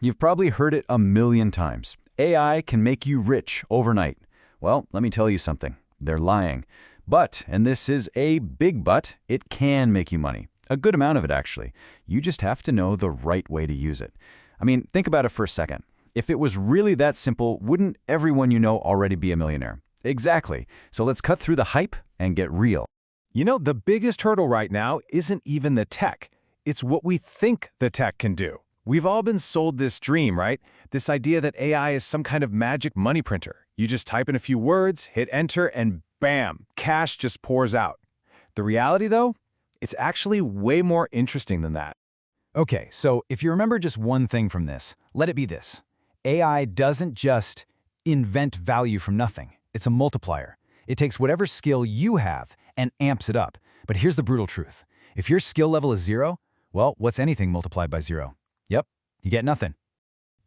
You've probably heard it a million times. AI can make you rich overnight. Well, let me tell you something. They're lying. But, and this is a big but, it can make you money. A good amount of it, actually. You just have to know the right way to use it. I mean, think about it for a second. If it was really that simple, wouldn't everyone you know already be a millionaire? Exactly. So let's cut through the hype and get real. You know, the biggest hurdle right now isn't even the tech. It's what we think the tech can do. We've all been sold this dream, right? This idea that AI is some kind of magic money printer. You just type in a few words, hit enter, and bam, cash just pours out. The reality, though, it's actually way more interesting than that. Okay, so if you remember just one thing from this, let it be this. AI doesn't just invent value from nothing. It's a multiplier. It takes whatever skill you have and amps it up. But here's the brutal truth. If your skill level is 0, well, what's anything multiplied by 0? Yep, you get nothing.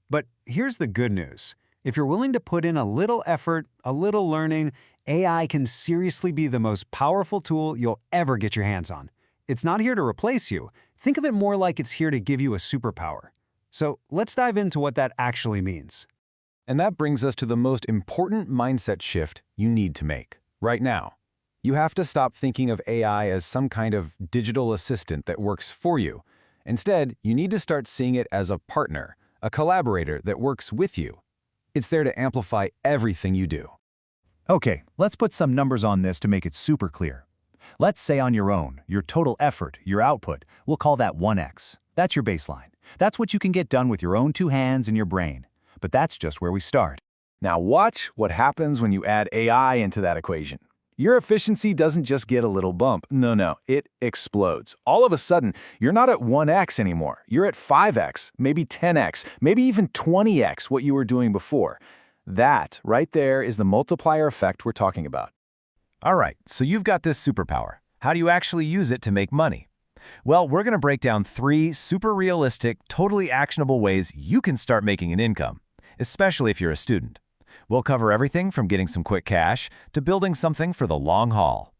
But here's the good news. If you're willing to put in a little effort, a little learning, AI can seriously be the most powerful tool you'll ever get your hands on. It's not here to replace you. Think of it more like it's here to give you a superpower. So let's dive into what that actually means. And that brings us to the most important mindset shift you need to make right now. You have to stop thinking of AI as some kind of digital assistant that works for you. Instead, you need to start seeing it as a partner, a collaborator that works with you. It's there to amplify everything you do. Okay, let's put some numbers on this to make it super clear. Let's say on your own, your total effort, your output, we'll call that 1x. That's your baseline. That's what you can get done with your own 2 hands and your brain. But that's just where we start. Now watch what happens when you add AI into that equation. Your efficiency doesn't just get a little bump. No, it explodes. All of a sudden, you're not at 1x anymore. You're at 5x, maybe 10x, maybe even 20x what you were doing before. That, right there, is the multiplier effect we're talking about. All right, so you've got this superpower. How do you actually use it to make money? Well, we're going to break down 3 super realistic, totally actionable ways you can start making an income, especially if you're a student. We'll cover everything from getting some quick cash to building something for the long haul.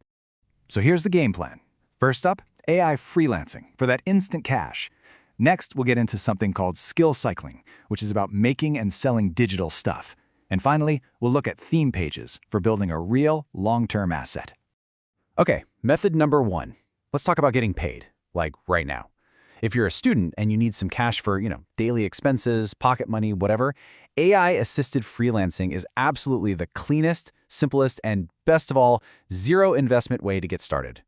So here's the game plan. First up, AI freelancing for that instant cash. Next, we'll get into something called skill cycling, which is about making and selling digital stuff. And finally, we'll look at theme pages for building a real long-term asset. Okay, method number 1. Let's talk about getting paid, like right now. If you're a student and you need some cash for, daily expenses, pocket money, whatever, AI-assisted freelancing is absolutely the cleanest, simplest, and best of all, zero investment way to get started.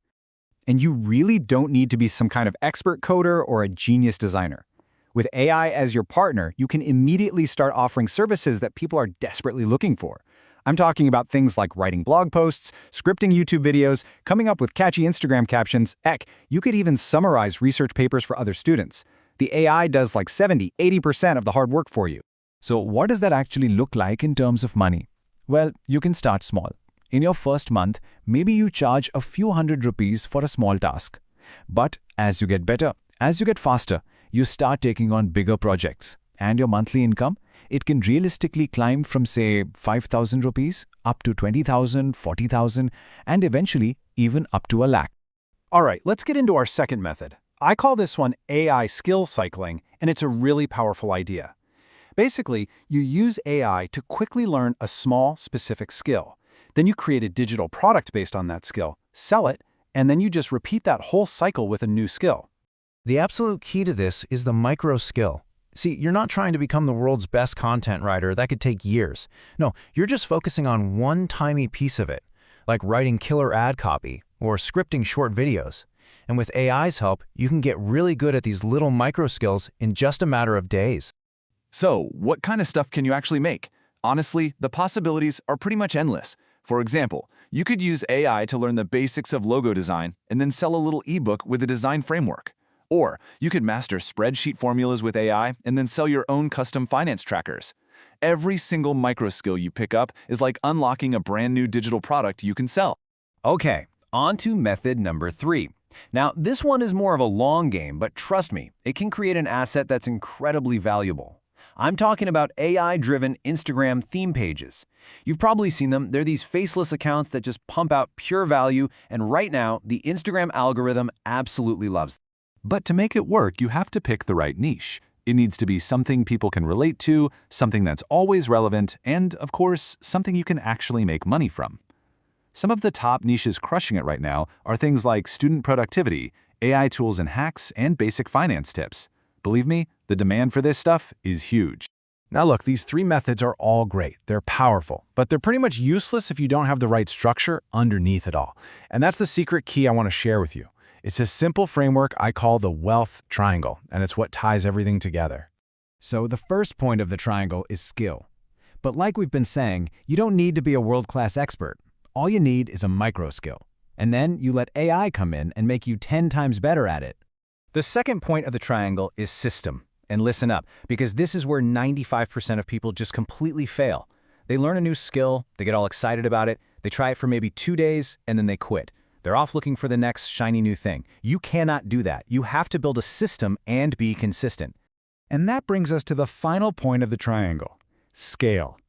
And you really don't need to be some kind of expert coder or a genius designer. With AI as your partner, you can immediately start offering services that people are desperately looking for. I'm talking about things like writing blog posts, scripting YouTube videos, coming up with catchy Instagram captions. Heck, you could even summarize research papers for other students. The AI does like 70–80% of the hard work for you. So what does that actually look like in terms of money? Well, you can start small. In your first month, maybe you charge a few hundred rupees for a small task. But as you get better, as you get faster, you start taking on bigger projects. And your monthly income, it can realistically climb from, say, 5,000 rupees up to 20,000, 40,000, and eventually even up to 1 lakh. All right, let's get into our second method. I call this one AI skill cycling, and it's a really powerful idea. Basically, you use AI to quickly learn a small, specific skill. Then you create a digital product based on that skill, sell it, and then you just repeat that whole cycle with a new skill. The absolute key to this is the micro skill. See, you're not trying to become the world's best content writer. That could take years. No, you're just focusing on one tiny piece of it, like writing killer ad copy or scripting short videos. And with AI's help, you can get really good at these little micro skills in just a matter of days. So, what kind of stuff can you actually make? Honestly, the possibilities are pretty much endless. For example, you could use AI to learn the basics of logo design and then sell a little ebook with a design framework. Or you could master spreadsheet formulas with AI and then sell your own custom finance trackers. Every single micro skill you pick up is like unlocking a brand new digital product you can sell. Okay, on to method number 3. Now, this one is more of a long game, but trust me, it can create an asset that's incredibly valuable. I'm talking about AI-driven Instagram theme pages. You've probably seen them. They're these faceless accounts that just pump out pure value, and right now, the Instagram algorithm absolutely loves them. But to make it work, you have to pick the right niche. It needs to be something people can relate to, something that's always relevant, and, of course, something you can actually make money from. Some of the top niches crushing it right now are things like student productivity, AI tools and hacks, and basic finance tips. Believe me, the demand for this stuff is huge. Now look, these three methods are all great. They're powerful, but they're pretty much useless if you don't have the right structure underneath it all. And that's the secret key I want to share with you. It's a simple framework I call the wealth triangle, and it's what ties everything together. So the first point of the triangle is skill. But like we've been saying, you don't need to be a world-class expert. All you need is a micro skill. And then you let AI come in and make you 10 times better at it. The second point of the triangle is system. And listen up, because this is where 95% of people just completely fail. They learn a new skill, they get all excited about it, they try it for maybe 2 days, and then they quit. They're off looking for the next shiny new thing. You cannot do that. You have to build a system and be consistent. And that brings us to the final point of the triangle, scale.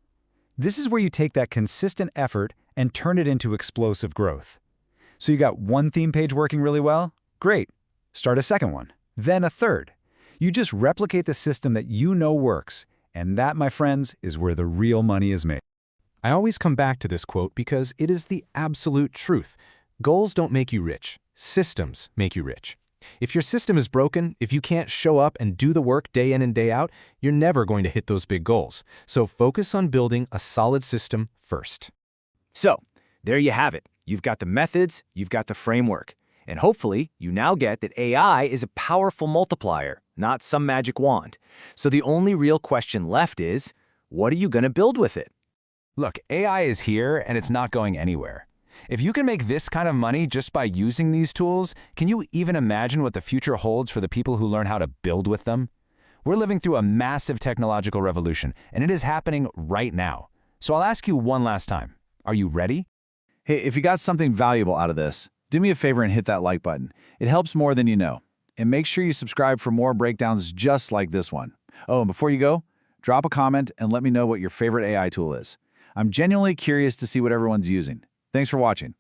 This is where you take that consistent effort and turn it into explosive growth. So you got one theme page working really well? Great. Start a second one, then a third. You just replicate the system that you know works, and that, my friends, is where the real money is made. I always come back to this quote because it is the absolute truth. Goals don't make you rich. Systems make you rich. If your system is broken, if you can't show up and do the work day in and day out, you're never going to hit those big goals. So focus on building a solid system first. So, there you have it. You've got the methods, you've got the framework. And hopefully, you now get that AI is a powerful multiplier, not some magic wand. So the only real question left is, what are you going to build with it? Look, AI is here and it's not going anywhere. If you can make this kind of money just by using these tools, can you even imagine what the future holds for the people who learn how to build with them? We're living through a massive technological revolution, and it is happening right now. So I'll ask you one last time. Are you ready? Hey, if you got something valuable out of this, do me a favor and hit that like button. It helps more than you know. And make sure you subscribe for more breakdowns just like this one. Oh, and before you go, drop a comment and let me know what your favorite AI tool is. I'm genuinely curious to see what everyone's using. Thanks for watching.